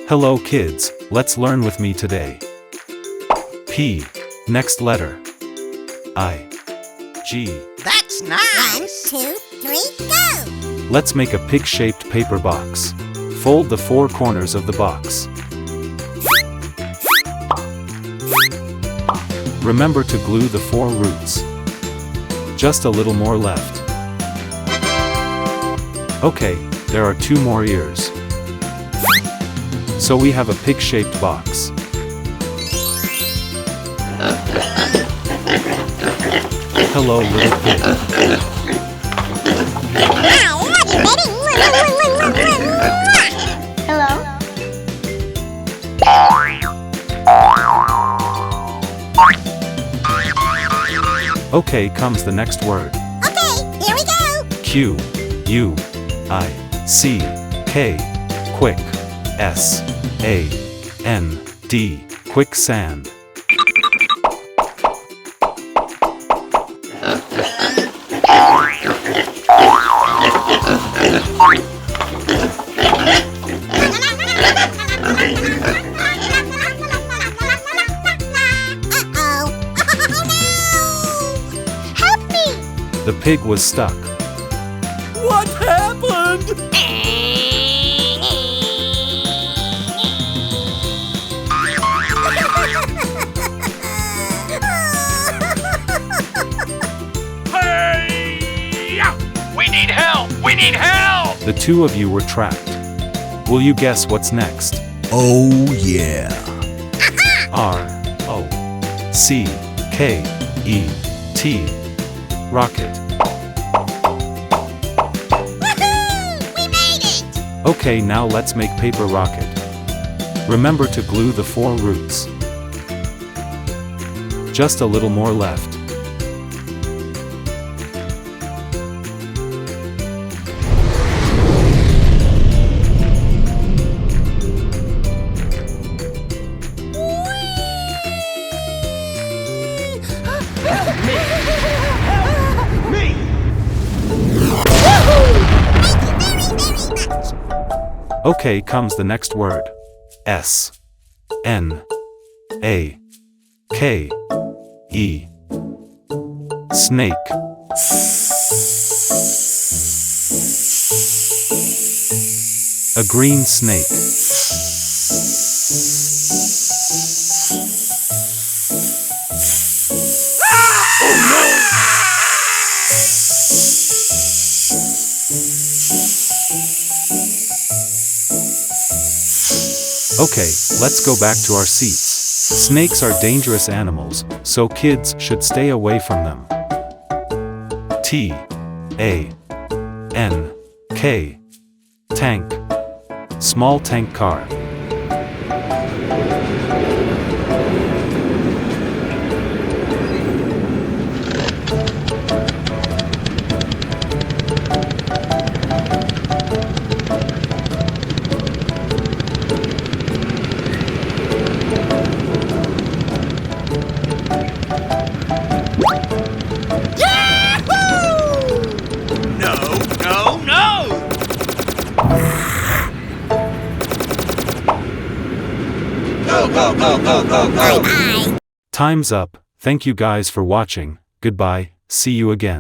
Hello kids, let's learn with me today. P. Next letter. I. G. That's nice! 1, 2, 3, go! Let's make a pig-shaped paper box. Fold the 4 corners of the box. Remember to glue the 4 roots. Just a little more left. Okay, there are 2 more ears. So we have a pig-shaped box. Hello, little pig. Hello? Okay, comes the next word. Okay, here we go! Q. U. I. C. K. Quick. S. A. N. D. Quicksand. The pig was stuck. What happened? Hey! We need help! We need help! The 2 of you were trapped. Will you guess what's next? Oh yeah. R. O. C. K. E. T. Rocket. Woohoo! We made it! Okay, now let's make paper rocket. Remember to glue the 4 roots. Just a little more left. Okay, comes the next word. S. N. A. K. E. Snake. A green snake. Okay, let's go back to our seats. Snakes are dangerous animals, so kids should stay away from them. T. A. N. K. Tank. Small tank car. Bye-bye! Time's up. Thank you guys for watching. Goodbye. See you again.